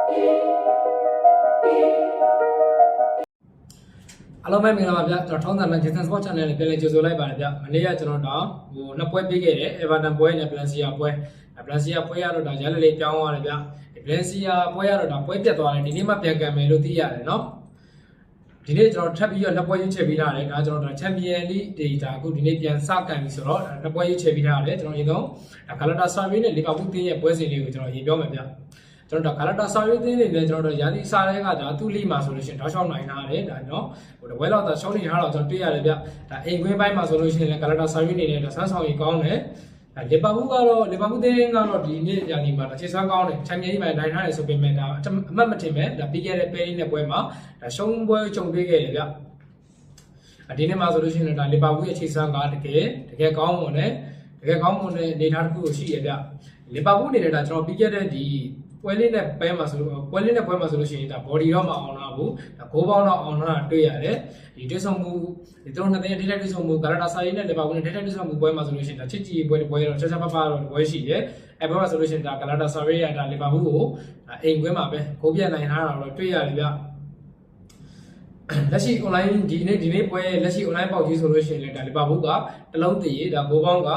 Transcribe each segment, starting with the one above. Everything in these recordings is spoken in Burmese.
အားလုံးပဲမင်္ဂလာပါဗျာကျွန်တော်ထောင်းသံနဲ့ Jason Sport Channel နဲ့ပြန်လည်ကြိုဆိုလိုက်ပါတယ်ဗျာမနေ့ကကျွန်တော်တော့နှစ်ပွဲပြီးခဲ့တယ် Everton ပွဲနဲ့ Valencia ပွဲရတော့ဒါရလလေးပြောင်းသွားတယ်ဗျာ Valencia ပွဲရတော့ဒါပွဲပြတ်သွားတယ်ဒီနေ့မှပြန်ကန်မယ်လို့သိရတယ်နော်ဒီနေ့ကျွန်တော်ထပ်ပြီးတော့နှစ်ပွဲရွေးချယ်ပေးထားတယ်ဒါကျွန်တော် Champions League ဒေတာအခုဒီနေ့ပြန်စကန်ပြီဆိုတော့နှစ်ပွဲရွေးချယ်ပေးထားတယ်ကျွန်တော်ရေကောGalatasaray နဲ့ Liverpool တင်းရဲ့ပွဲစဉ်လေးကိုကျွန်တော်ရေပြောမယ်ဗျာကျွန်တော်Galatasarayတင်းနေတယ်ကျွန်တော်ရာသီစားတဲ့ကဒါသူ့လိမှာဆိုလို့ရှိရင်တောက်လျှောက်နိုင်ထားတယ်ဒါနော်ဟိုတပွဲလောက်သာရှောင်းနေထားတော့ကျွန်တော်တွေ့ရတယ်ဗျဒါအိမ်ခွင်းပိုင်းမှာဆိုလို့ရှိရင်လည်းGalatasarayနေတယ်ဒါဆန်းဆောင်ကြီးကောင်းတယ်Liverpoolတင်းကတော့ဒီနေ့ရာသီမှာခြေစွမ်းကောင်းတယ်ချန်ပီယံလိမှာနိုင်ထားတယ်ဆိုပေမဲ့ဒါအမှတ်မထင်ပဲဒါပြီးခဲ့တဲ့ပဲလေးနဲ့ပွဲမှာဒါရှုံးပွဲကြုံတွေ့ခဲ့တယ်ဗျဒီနေ့မှာဆိုလို့ရှိရင်ဒါLiverpoolရဲ့ခြေစွမ်းကတကယ်ကောင်းမွန်တယ်အနေထားတစ်ခုကိုရှိရဗျLiverpoolအနေနဲ့ဒါကျွန်တော်ပြီးခဲ့တဲ့ဒီပွဲလေးနဲ့ပွဲမှာဆိုလို့ရှိရင်ဒါ body တော့မအောင်တော့ဘူးဒါဂိုးပေါင်းတော့အောင်တော့တွေ့ရတယ်ဒီတွေ့ဆုံမှုဒီတို့နှစ်သိန်းထိတိုက်တွေ့ဆုံမှုGalatasarayနဲ့ Liverpoolနဲ့ထိတိုက်တွေ့ဆုံမှုပွဲမှာဆိုလို့ရှိရင်ဒါချစ်ကြည်ပွဲတော့ချက်ပတော့ပွဲရှိတယ်အဲပွဲမှာဆိုလို့ရှိရင်ဒါGalatasarayရဒါ Liverpoolကိုအိမ်ခွင်းမှာပဲဂိုးပြတ်နိုင်ထားတာတော့တွေ့ရတယ်ဗျလက်ရှိ online ဒီနေ့ပွဲလက်ရှိ online ပေါက်ကြီးဆိုလို့ရှိရင်လည်းဒါ Liverpool ကတလုံးတည်ဒါဂိုးပေါင်းက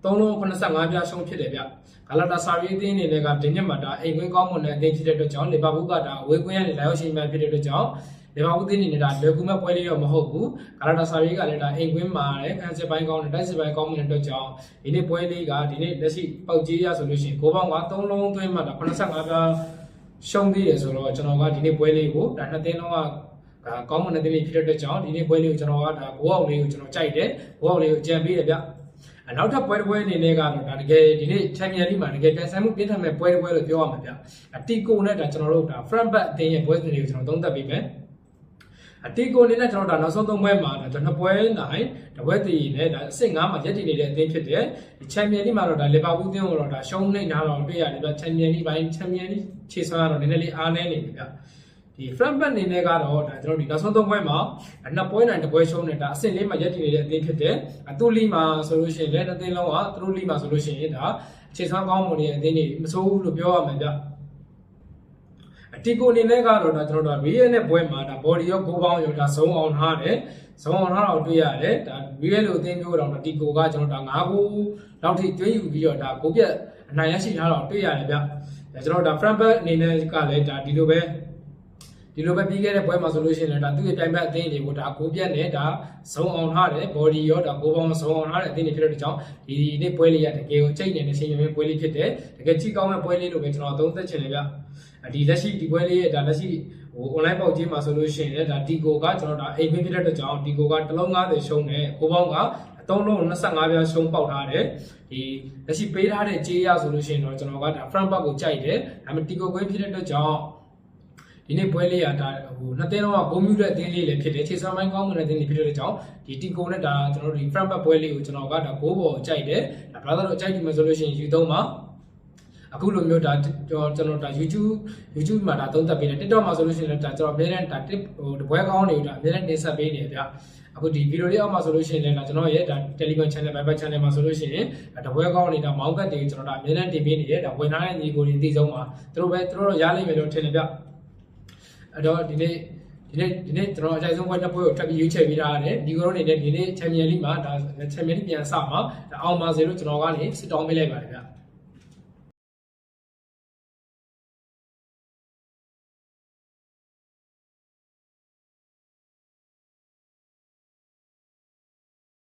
385ပြားရှုံးဖြစ်တယ်ဗျGalatasarayအသင်းအနေနဲ့ကဒီနှစ်မှာဒါအိမ်ခွင်းကောင်းမွန်တဲ့အသင်းဖြစ်တဲ့အတွက်ကြောင့်Liverpoolကဒါအဝေးကွင်းကနေလာရောက်ရှင်မှဖြစ်တဲ့အတွက်ကြောင့်Liverpoolအသင်းအနေနဲ့ဒါလွယ်ကူမဲ့ပွဲလေးတော့မဟုတ်ဘူးGalatasarayကလည်းဒါအိမ်ခွင်းမှာလည်းကန်စစ်ပိုင်းကောင်းတယ်တိုက်စစ်ပိုင်းကောင်းမွန်တဲ့အတွက်ကြောင့်ဒီနေ့ပွဲလေးကဒီနေ့လက်ရှိပေါက်ကြီးရဆိုလို့ရှိရင်ဂိုးပေါင်းက3လုံးသွင်းမှဒါ85ပြားရှုံးသေးတယ်ဆိုတော့ကျွန်တော်ကဒီနေ့ပွဲလေးကိုဒါနှစ်သင်းလုံးကကောင်းမွန်တဲ့သင်းလေးဖြစ်တဲ့အတွက်ကြောင့်ဒီနေ့ပွဲလေးကိုကျွန်တော်ကဒါဘိုးအောင်လေးကိုကျွန်တော်ကြိုက်တယ်ဘိုးအောင်လေးကိုကြံပေးတယ်ဗျနောက်ထပ်ပွဲအနေနဲ့ကတော့ဒါတကယ်ဒီနေ့ Champions League မှာတကယ်ပြန်ဆိုင်မှုပြင်းထန်မဲ့ပွဲလို့ပြောရမှာဗျတီကိုနဲ့ဒါကျွန်တော်တို့ဒါ front back အသင်းရဲ့ပွဲစဉ်တွေကိုကျွန်တော်သုံးသပ်ပေးမယ်တီကိုအနေနဲ့ကျွန်တော်ဒါနောက်ဆုံး3ပွဲမှာဒါနှစ်ပွဲနိုင်တပွဲတည်နဲ့ဒါအဆင့်5မှာရပ်တည်နေတဲ့အသင်းဖြစ်တယ်ဒီ Champions League မှာတော့ဒါ Liverpool အသင်းကိုတော့ဒါရှုံးနေထားတော့တွေ့ရတယ်ဗျ Champions League ပိုင်း Champions League ခြေစွမ်းကတော့နည်းနည်းလေးအားနည်းနေတယ်ဗျဒီ front back အနေနဲ့ကတော့ဒါကျွန်တော်ဒီနောက်ဆုံး3ပွဲမှာနှစ်ပွဲနိုင်တစ်ပွဲရှုံးနေတာအဆင့်4မှာရပ်တည်နေတဲ့အသင်းဖြစ်တယ်သူ့လီမှာဆိုလို့ရှိရင်လည်းအသင်းလုံးကသူတို့လီမှာဆိုလို့ရှိရင်ဒါခြေစွမ်းကောင်းမွန်နေတဲ့အသင်းတွေမဆိုးဘူးလို့ပြောရမှာဗျတီကိုအနေနဲ့ကတော့ဒါကျွန်တော်တို့ Real နဲ့ပွဲမှာဒါ body ရောဂိုးပေါင်းရောဒါဇုံအောင်ထားတယ်ဇုံအောင်ထားတော့တွေ့ရတယ်ဒါ Real လို့အသင်းမျိုးတော့တီကိုကကျွန်တော်ဒါ9ဂိုးလောက်ထိကျွေးယူပြီးတော့ဒါဂိုးပြတ်အနိုင်ရရှိထားတော့တွေ့ရတယ်ဗျကျွန်တော်ဒါ front back အနေနဲ့ကလည်းဒါဒီလိုပဲပြီးခဲ့တဲ့ပွဲမှာဆိုလို့ရှိရင်လည်းဒါသူ့ရဲ့ပြိုင်ဘက်အသင်းတွေကိုဒါဂိုးပြတ်နဲ့ဒါဇုံအောင်ထားတယ် body ရောဒါဂိုးပေါင်းဇုံအောင်ထားတဲ့အသင်းတွေဖြစ်တဲ့ကြောင့်ဒီနေ့ပွဲလေးရတကယ်ကိုအကျိတ်နေတဲ့ချိန်ရွေးပွဲလေးဖြစ်တယ်တကယ်ကြည့်ကောင်းတဲ့ပွဲလေးလို့ပဲကျွန်တော်သုံးသပ်ချင်တယ်ဗျဒီလက်ရှိဒီပွဲလေးရဲ့ဒါလက်ရှိဟို online ပေါက်ကြီးမှာဆိုလို့ရှိရင်လည်းဒါတီကိုကကျွန်တော်ဒါအိမ်ခွင်းဖြစ်တဲ့ကြောင့်တီကိုကတလုံး90ရှုံးတယ်ဂိုးပေါင်းက3လုံး25ပြားရှုံးပေါက်ထားတယ်ဒီလက်ရှိပေးထားတဲ့ကြေးရဆိုလို့ရှိရင်တော့ကျွန်တော်ကဒါ front back ကိုကြိုက်တယ်ဒါပေမဲ့တီကိုခွင်းဖြစ်တဲ့ကြောင့်ဒီနေ့ပွဲလေးကဒါဟိုနှစ်သင်းလုံးကဘုံမြူတဲ့အသင်းလေးလည်းဖြစ်တယ်ခြေစွမ်းပိုင်းကောင်းမွန်တဲ့အသင်းလေးဖြစ်တဲ့အကြောင်းဒီတီကိုနဲ့ဒါကျွန်တော်တို့ဒီ front back ပွဲလေးကိုကျွန်တော်ကဒါဘိုးပေါ်ကြိုက်တယ်ဒါ brother တို့ကြိုက်ကြည့်မယ်ဆိုလို့ရှိရင် U3 မှာအခုလိုမျိုးဒါကျွန်တော်ဒါ YouTube မှာဒါသုံးသပ်ပေးတယ် TikTok မှာဆိုလို့ရှိရင်လည်းဒါကျွန်တော်အများနဲ့ဒါ tip ဟိုတပွဲကောင်းနေတာအများနဲ့တင်ဆက်ပေးနေတယ်ဗျအခုဒီဗီဒီယိုလေးအောက်မှာဆိုလို့ရှိရင်လည်းဒါကျွန်တော်ရဲ့ဒါ Telegram channel Viber channel မှာဆိုလို့ရှိရင်တပွဲကောင်းနေတာမောင်းကတ်တွေကျွန်တော်ဒါအများနဲ့တင်ပေးနေတယ်ဒါဝင်ထားတဲ့ညီကိုတွေအသိဆုံးပါသူတို့တော့ရလိမ့်မယ်လို့ထင်တယ်ဗျအဲ့တော့ဒီနေ့ကျွန်တော်အကြိုက်ဆုံးပွဲတစ်ပွဲကိုထပ်ပြီးရွေးချယ်ပေးထားရတယ်ဒီကတော့နေတဲ့ဒီနေ့ Champions League မှာဒါ Champions League ပြန်စမှာဒါအောင်ပါစေလို့ကျွန်တော်ကနေစစ်တောင်းပေးလိုက်ပါတယ်ဗျ